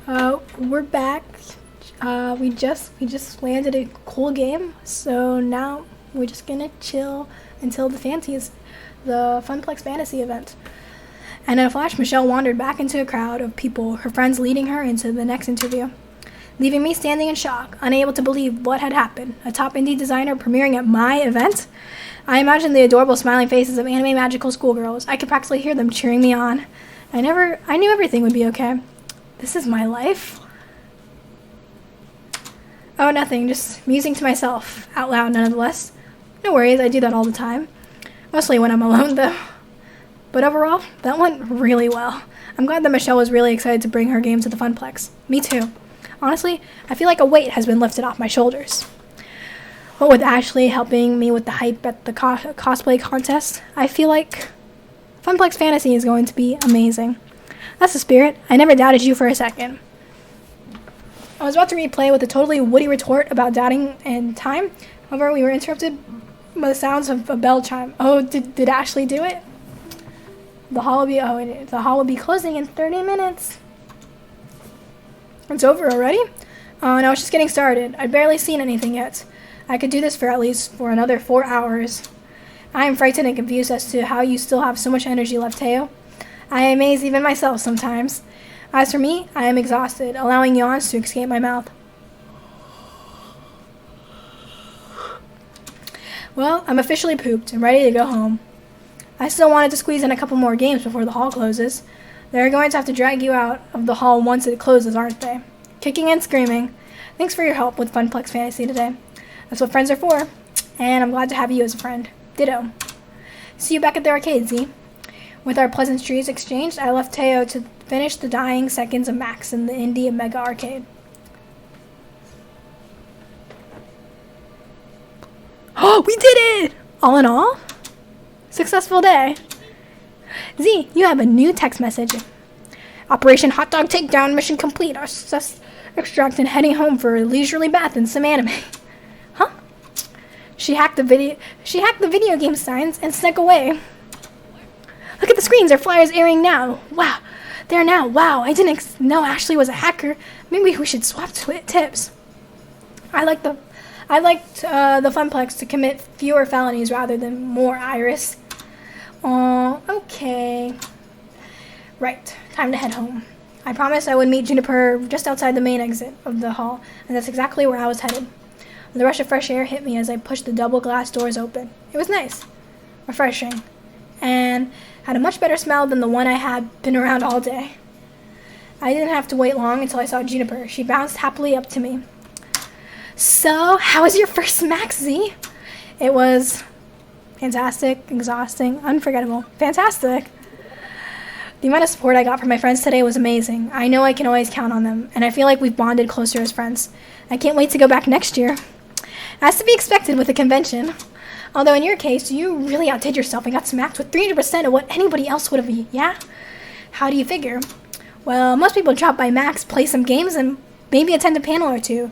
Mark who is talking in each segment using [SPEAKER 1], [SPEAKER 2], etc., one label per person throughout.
[SPEAKER 1] We're back. We just landed a cool game, so now we're just gonna chill until the Funplex Fantasy event. And in a flash, Michelle wandered back into a crowd of people, her friends leading her into the next interview, leaving me standing in shock, unable to believe what had happened. A top indie designer premiering at my event? I imagined the adorable smiling faces of anime magical schoolgirls. I could practically hear them cheering me on. I knew everything would be okay. This is my life? Oh, nothing, just musing to myself, out loud nonetheless. No worries, I do that all the time. Mostly when I'm alone, though. But overall, that went really well. I'm glad that Michelle was really excited to bring her game to the Funplex. Me too. Honestly, I feel like a weight has been lifted off my shoulders. What with Ashley helping me with the hype at the cosplay contest, I feel like Funplex Fantasy is going to be amazing. That's the spirit. I never doubted you for a second. I was about to replay with a totally witty retort about doubting and time. However, we were interrupted by the sounds of a bell chime. Oh, did Ashley do it? The hall will be closing in 30 minutes. It's over already? And I was just getting started. I'd barely seen anything yet. I could do this for at least another 4 hours. I am frightened and confused as to how you still have so much energy left, Teo. I amaze even myself sometimes. As for me, I am exhausted, allowing yawns to escape my mouth. Well, I'm officially pooped and ready to go home. I still wanted to squeeze in a couple more games before the hall closes. They're going to have to drag you out of the hall once it closes, aren't they? Kicking and screaming. Thanks for your help with Funplex Fantasy today. That's what friends are for. And I'm glad to have you as a friend. Ditto. See you back at the arcade, Z. With our pleasantries exchanged, I left Teo to finish the dying seconds of Max in the Indie Mega Arcade. Oh, we did it! All in all, successful day. Z, you have a new text message. Operation Hot Dog Takedown mission complete. Our extract and heading home for a leisurely bath and some anime. Huh? She hacked the video game signs and snuck away. Look at the screens. Our flyers airing now. Wow. There now. Wow. I didn't know Ashley was a hacker. Maybe we should swap tips. I liked the Funplex to commit fewer felonies rather than more, Iris. Oh, okay. Right. Time to head home. I promised I would meet Juniper just outside the main exit of the hall, and that's exactly where I was headed. The rush of fresh air hit me as I pushed the double glass doors open. It was nice. Refreshing. And had a much better smell than the one I had been around all day. I didn't have to wait long until I saw Juniper. She bounced happily up to me. So, how was your first Max, Z? It was fantastic, exhausting, unforgettable. Fantastic. The amount of support I got from my friends today was amazing. I know I can always count on them, and I feel like we've bonded closer as friends. I can't wait to go back next year. As to be expected with a convention. Although in your case, you really outdid yourself and got smacked with 300% of what anybody else would have, yeah? How do you figure? Well, most people drop by Max, play some games, and maybe attend a panel or two.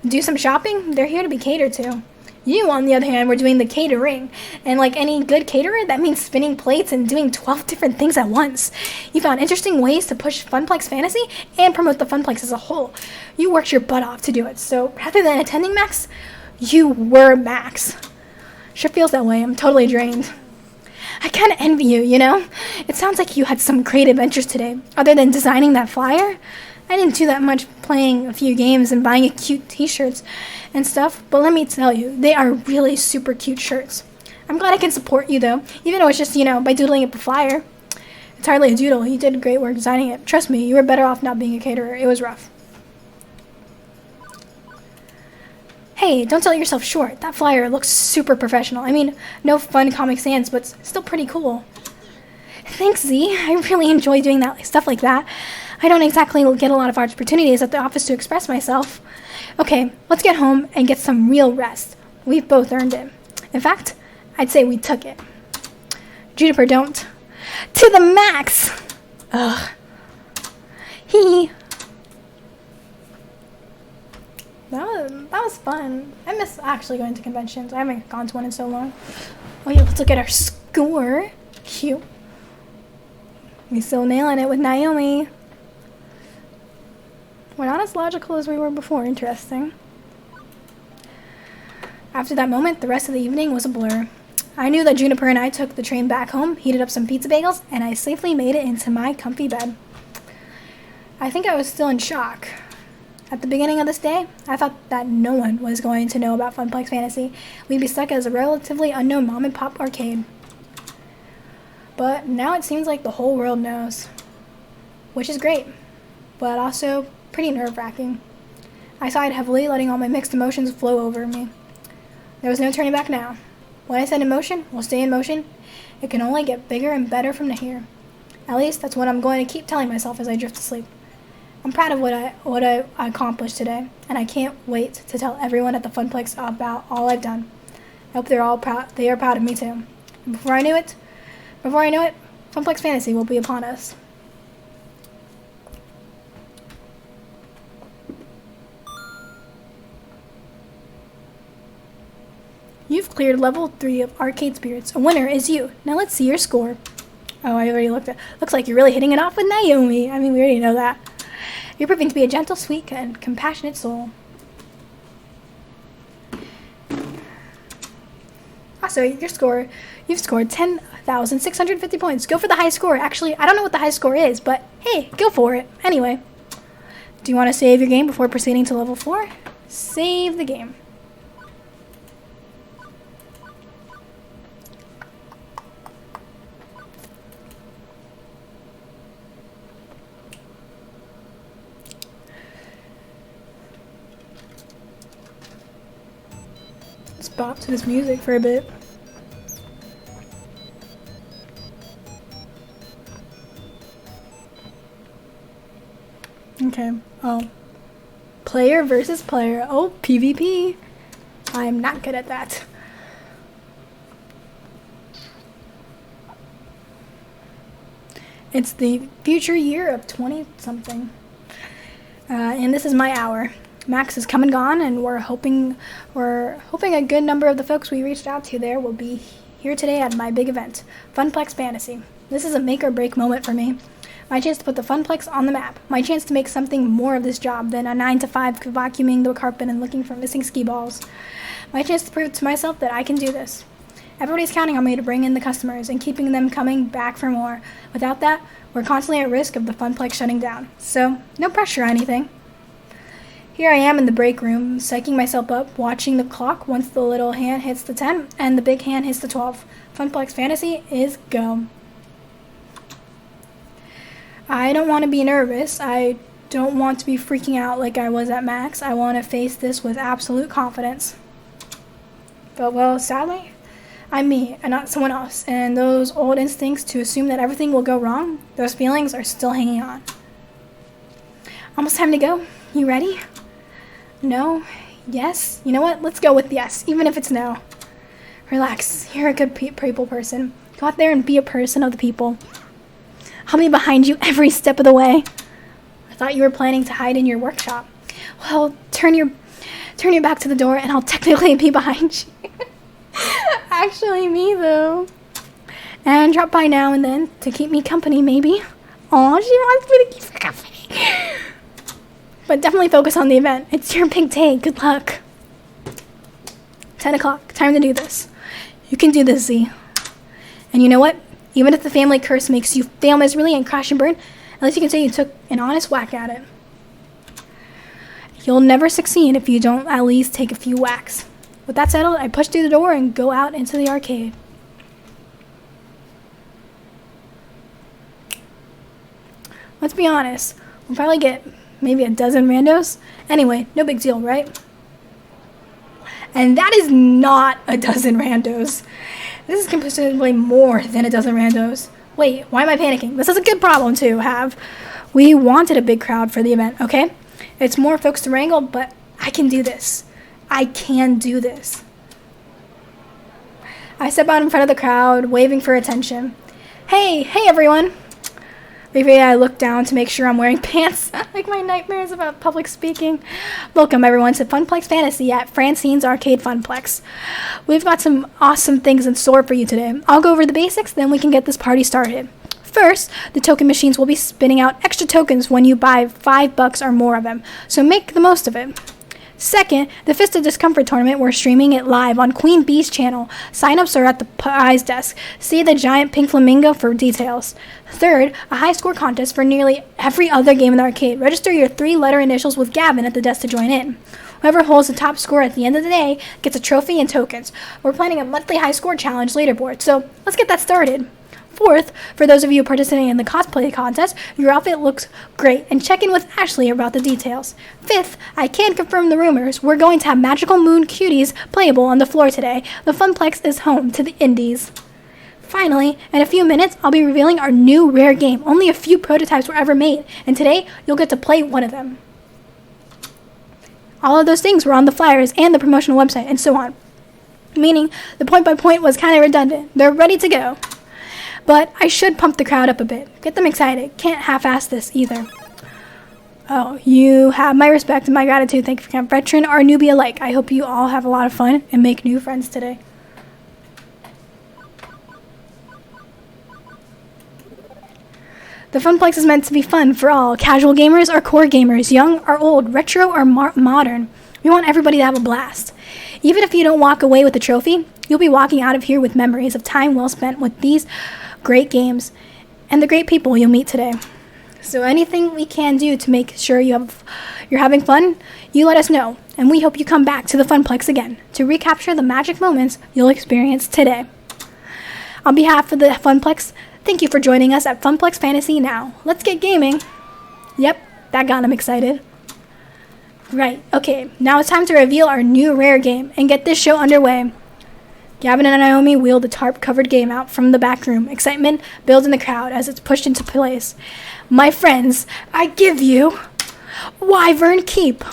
[SPEAKER 1] Do some shopping. They're here to be catered to. You, on the other hand, were doing the catering. And like any good caterer, that means spinning plates and doing 12 different things at once. You found interesting ways to push Funplex Fantasy and promote the Funplex as a whole. You worked your butt off to do it. So rather than attending Max, you were Max. Sure feels that way. I'm totally drained. I kind of envy you, you know? It sounds like you had some great adventures today. Other than designing that flyer, I didn't do that much, playing a few games and buying cute t-shirts and stuff. But let me tell you, they are really super cute shirts. I'm glad I can support you, though. Even though it's just, by doodling up a flyer. It's hardly a doodle. You did great work designing it. Trust me, you were better off not being a caterer. It was rough. Hey, don't sell yourself short. That flyer looks super professional. I mean, no fun Comic Sans, but still pretty cool. Thanks, Z. I really enjoy doing stuff like that. I don't exactly get a lot of opportunities at the office to express myself. Okay, let's get home and get some real rest. We've both earned it. In fact, I'd say we took it. Juniper, don't. To the max! Ugh. Hee. That was fun. I miss actually going to conventions. I haven't gone to one in so long. Oh yeah, let's look at our score. Cute. We still nailing it with Naomi. we're not as logical as we were before. Interesting. After that moment, the rest of the evening was a blur. I knew that Juniper and I took the train back home, heated up some pizza bagels, and I safely made it into my comfy bed. I think I was still in shock. At the beginning of this day, I thought that no one was going to know about Funplex Fantasy. We'd be stuck as a relatively unknown mom-and-pop arcade. But now it seems like the whole world knows. Which is great, but also pretty nerve-wracking. I sighed heavily, letting all my mixed emotions flow over me. There was no turning back now. What I set in motion will stay in motion. It can only get bigger and better from here. At least that's what I'm going to keep telling myself as I drift to sleep. I'm proud of what I accomplished today, and I can't wait to tell everyone at the Funplex about all I've done. I hope they're all proud. They are proud of me too. And before I know it, Funplex Fantasy will be upon us. You've cleared level 3 of Arcade Spirits. A winner is you. Now let's see your score. Oh, I already looked at it. Looks like you're really hitting it off with Naomi. I mean, we already know that. You're proving to be a gentle, sweet, and compassionate soul. Also, you've scored 10,650 points. Go for the high score. Actually, I don't know what the high score is, but hey, go for it. Anyway, do you want to save your game before proceeding to level 4? Save the game. Let's bop to this music for a bit. Okay. Oh. Player versus player. Oh, PvP. I'm not good at that. It's the future year of 20-something. And this is my hour. Max is come and gone, and we're hoping a good number of the folks we reached out to there will be here today at my big event, Funplex Fantasy. This is a make or break moment for me. My chance to put the Funplex on the map. My chance to make something more of this job than a 9-to-5 vacuuming the carpet and looking for missing ski balls. My chance to prove to myself that I can do this. Everybody's counting on me to bring in the customers and keeping them coming back for more. Without that, we're constantly at risk of the Funplex shutting down. So, no pressure or anything. Here I am in the break room, psyching myself up, watching the clock once the little hand hits the 10 and the big hand hits the 12. Funplex Fantasy is go. I don't want to be nervous. I don't want to be freaking out like I was at Max. I want to face this with absolute confidence. But, well, sadly, I'm me and not someone else. And those old instincts to assume that everything will go wrong, those feelings are still hanging on. Almost time to go. You ready? No? Yes? You know what? Let's go with yes, even if it's no. Relax. You're a good people person. Go out there and be a person of the people. I'll be behind you every step of the way. I thought you were planning to hide in your workshop. Well, turn your back to the door and I'll technically be behind you. Actually, me though. And drop by now and then to keep me company, maybe. Aw, she wants me to keep her company. But definitely focus on the event. It's your big day. Good luck. 10 o'clock. Time to do this. You can do this, Z. And you know what? Even if the family curse makes you fail miserably and crash and burn, at least you can say you took an honest whack at it. You'll never succeed if you don't at least take a few whacks. With that settled, I push through the door and go out into the arcade. Let's be honest. We'll probably get maybe a dozen randos. Anyway, no big deal, right? And that is not a dozen randos. This is considerably more than a dozen randos. Wait, why am I panicking? This is a good problem to have. We wanted a big crowd for the event, okay? It's more folks to wrangle, but I can do this. I can do this. I step out in front of the crowd, waving for attention. Hey everyone! Briefly, I look down to make sure I'm wearing pants. Like my nightmares about public speaking. Welcome, everyone, to Funplex Fantasy at Francine's Arcade Funplex. We've got some awesome things in store for you today. I'll go over the basics, then we can get this party started. First, the token machines will be spinning out extra tokens when you buy $5 or more of them, so make the most of it. Second, the Fist of Discomfort tournament, we're streaming it live on Queen Bee's channel. Sign-ups are at the prize desk. See the giant pink flamingo for details. Third, a high score contest for nearly every other game in the arcade. Register your 3-letter initials with Gavin at the desk to join in. Whoever holds the top score at the end of the day gets a trophy and tokens. We're planning a monthly high score challenge leaderboard, so let's get that started. Fourth, for those of you participating in the cosplay contest, your outfit looks great, and check in with Ashley about the details. Fifth, I can confirm the rumors. We're going to have Magical Moon Cuties playable on the floor today. The Funplex is home to the indies. Finally, in a few minutes, I'll be revealing our new rare game. Only a few prototypes were ever made, and today you'll get to play one of them. All of those things were on the flyers and the promotional website, and so on. Meaning, the point-by-point was kind of redundant. They're ready to go. But I should pump the crowd up a bit. Get them excited. Can't half-ass this either. Oh, you have my respect and my gratitude. Thank you for Camp Veteran or newbie alike. I hope you all have a lot of fun and make new friends today. The Funplex is meant to be fun for all. Casual gamers or core gamers, young or old, retro or modern. We want everybody to have a blast. Even if you don't walk away with a trophy, you'll be walking out of here with memories of time well spent with these great games and the great people you'll meet today. So anything we can do to make sure you're having fun, you let us know, and we hope you come back to the Funplex again to recapture the magic moments you'll experience today. On behalf of the Funplex, thank you for joining us at Funplex Fantasy Now. Let's get gaming. Yep, that got him excited. Right, okay, now it's time to reveal our new rare game and get this show underway. Gavin and Naomi wheel the tarp-covered game out from the back room. Excitement builds in the crowd as it's pushed into place. My friends, I give you Wyvern Keep,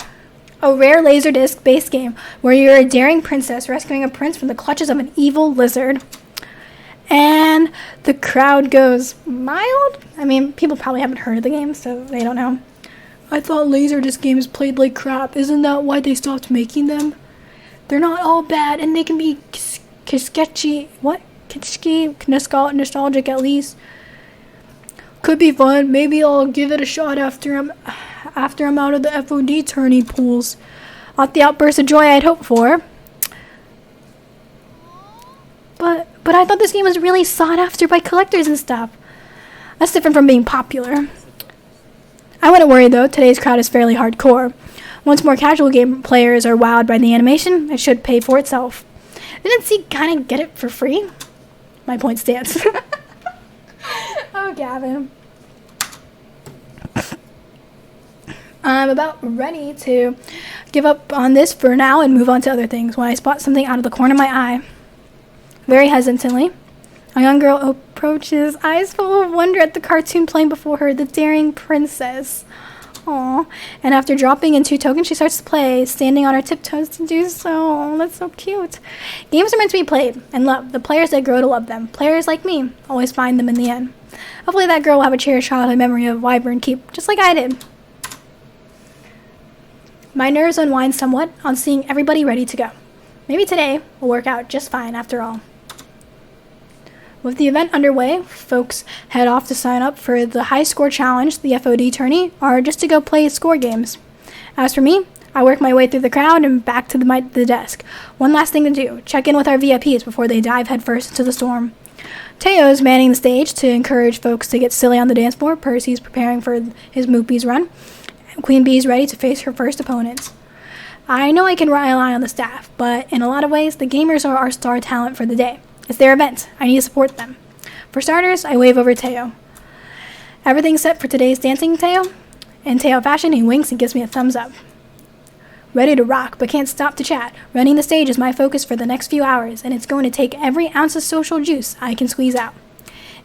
[SPEAKER 1] a rare Laserdisc-based game where you're a daring princess rescuing a prince from the clutches of an evil lizard. And the crowd goes mild? I mean, people probably haven't heard of the game, so they don't know. I thought Laserdisc games played like crap. Isn't that why they stopped making them? They're not all bad, and they can be sketchy. What? Kitschy? Nostalgic at least. Could be fun. Maybe I'll give it a shot after I'm out of the FOD tourney pools. Not the outburst of joy I'd hoped for. But I thought this game was really sought after by collectors and stuff. That's different from being popular. I wouldn't worry though, today's crowd is fairly hardcore. Once more casual game players are wowed by the animation, it should pay for itself. Didn't Z kind of get it for free? My point stands. Oh, Gavin. I'm about ready to give up on this for now and move on to other things when I spot something out of the corner of my eye. Very hesitantly, a young girl approaches, eyes full of wonder at the cartoon playing before her, the daring princess. Aww. And after dropping in 2 tokens, she starts to play, standing on her tiptoes to do so. Oh, that's so cute. Games are meant to be played and loved. The players that grow to love them. Players like me always find them in the end. Hopefully that girl will have a cherished childhood memory of Wyvern Keep, just like I did. My nerves unwind somewhat on seeing everybody ready to go. Maybe today will work out just fine after all. With the event underway, folks head off to sign up for the high score challenge, the FOD tourney, or just to go play score games. As for me, I work my way through the crowd and back to the desk. One last thing to do, check in with our VIPs before they dive headfirst into the storm. Teo's manning the stage to encourage folks to get silly on the dance floor. Percy's preparing for his Moopies run. Queen Bee's ready to face her first opponents. I know I can rely on the staff, but in a lot of ways, the gamers are our star talent for the day. It's their event. I need to support them. For starters, I wave over Teo. Everything's set for today's dancing, Teo? In Teo fashion, he winks and gives me a thumbs up. Ready to rock, but can't stop to chat. Running the stage is my focus for the next few hours, and it's going to take every ounce of social juice I can squeeze out.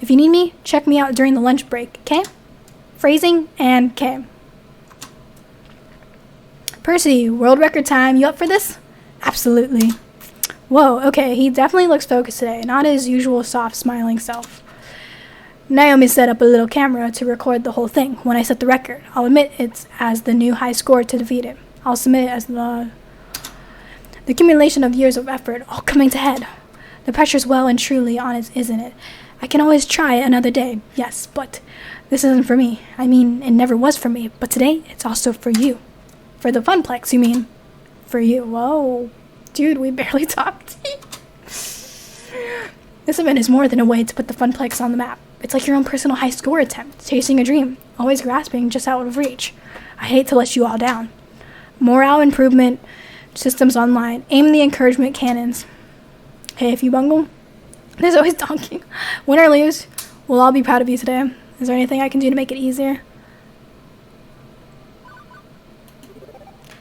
[SPEAKER 1] If you need me, check me out during the lunch break, okay? Phrasing and K. Percy, world record time. You up for this? Absolutely. Whoa, okay, he definitely looks focused today, not his usual soft, smiling self. Naomi set up a little camera to record the whole thing. When I set the record, I'll admit it's as the new high score to defeat it. I'll submit it as the accumulation of years of effort all coming to head. The pressure's well and truly on it, isn't it? I can always try another day, yes, but this isn't for me. I mean, it never was for me, but today it's also for you. For the Funplex, you mean? For you. Whoa. Dude, we barely talked. This event is more than a way to put the Funplex on the map. It's like your own personal high score attempt, chasing a dream, always grasping just out of reach. I hate to let you all down. Morale improvement, systems online, aim the encouragement cannons. Hey, if you bungle, there's always donkey. Win or lose, we'll all be proud of you today. Is there anything I can do to make it easier?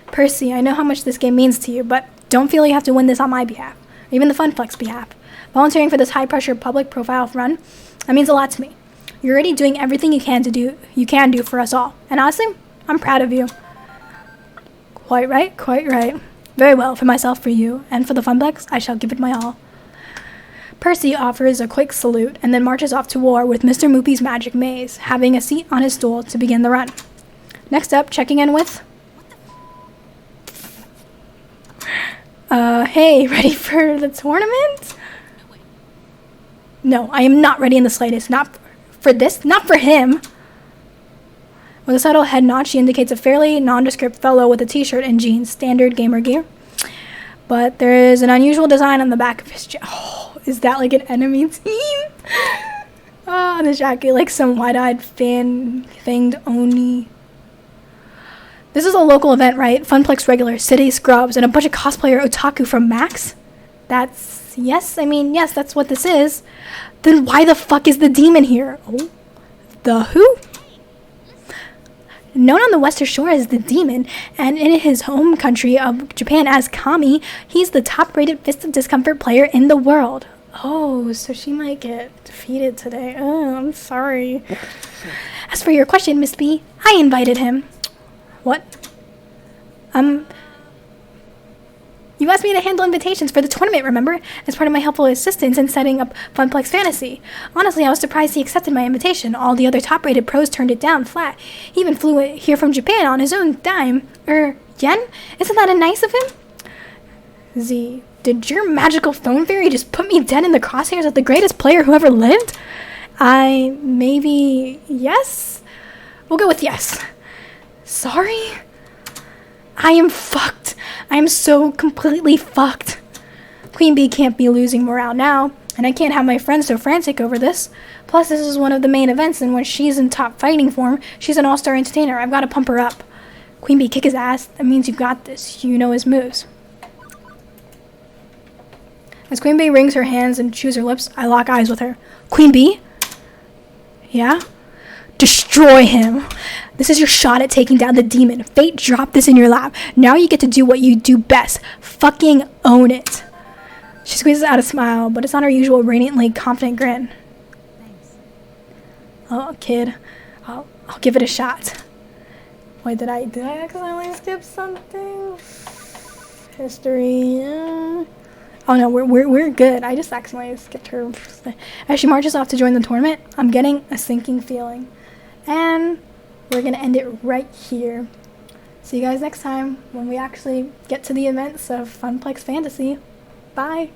[SPEAKER 1] Percy, I know how much this game means to you, but don't feel you have to win this on my behalf, or even the Funplex behalf. Volunteering for this high-pressure public profile run, that means a lot to me. You're already doing everything you can do for us all, and honestly, I'm proud of you. Quite right, quite right. Very well, for myself, for you, and for the Funplex, I shall give it my all. Percy offers a quick salute and then marches off to war with Mr. Moopy's magic maze, having a seat on his stool to begin the run. Next up, checking in with... Hey, ready for the tournament? No, I am not ready in the slightest. Not for this, not for him. With a subtle head nod, she indicates a fairly nondescript fellow with a t-shirt and jeans, standard gamer gear. But there is an unusual design on the back of his jacket. Oh, is that like an enemy team? Oh, the jacket, like some wide-eyed fanged Oni. This is a local event, right? Funplex regular, city scrubs, and a bunch of cosplayer otaku from Max? Yes, that's what this is. Then why the fuck is the demon here? Oh, the who? Known on the Western Shore as the Demon, and in his home country of Japan as Kami, he's the top-rated Fist of Discomfort player in the world. Oh, so she might get defeated today. Oh, I'm sorry. As for your question, Miss B, I invited him. What? You asked me to handle invitations for the tournament, remember? As part of my helpful assistance in setting up Funplex Fantasy. Honestly, I was surprised he accepted my invitation. All the other top-rated pros turned it down flat. He even flew here from Japan on his own dime. Yen? Isn't that nice of him? Z, did your magical phone fairy just put me dead in the crosshairs of the greatest player who ever lived? Maybe yes? We'll go with yes. Sorry? I am fucked. I am so completely fucked. Queen Bee can't be losing morale now, and I can't have my friends so frantic over this. Plus, this is one of the main events, and when she's in top fighting form, she's an all-star entertainer. I've got to pump her up. Queen Bee, kick his ass. That means you got this. You know his moves. As Queen Bee wrings her hands and chews her lips, I lock eyes with her. Queen Bee? Yeah? Destroy him. This is your shot at taking down the demon. Fate dropped this in your lap. Now you get to do what you do best. Fucking own it. She squeezes out a smile, but it's not her usual radiantly confident grin.
[SPEAKER 2] Thanks.
[SPEAKER 1] Oh, kid. I'll give it a shot. Wait, did I accidentally skip something? History. Oh no, we're good. I just accidentally skipped her. As she marches off to join the tournament, I'm getting a sinking feeling. And we're going to end it right here. See you guys next time when we actually get to the events of Funplex Fantasy. Bye.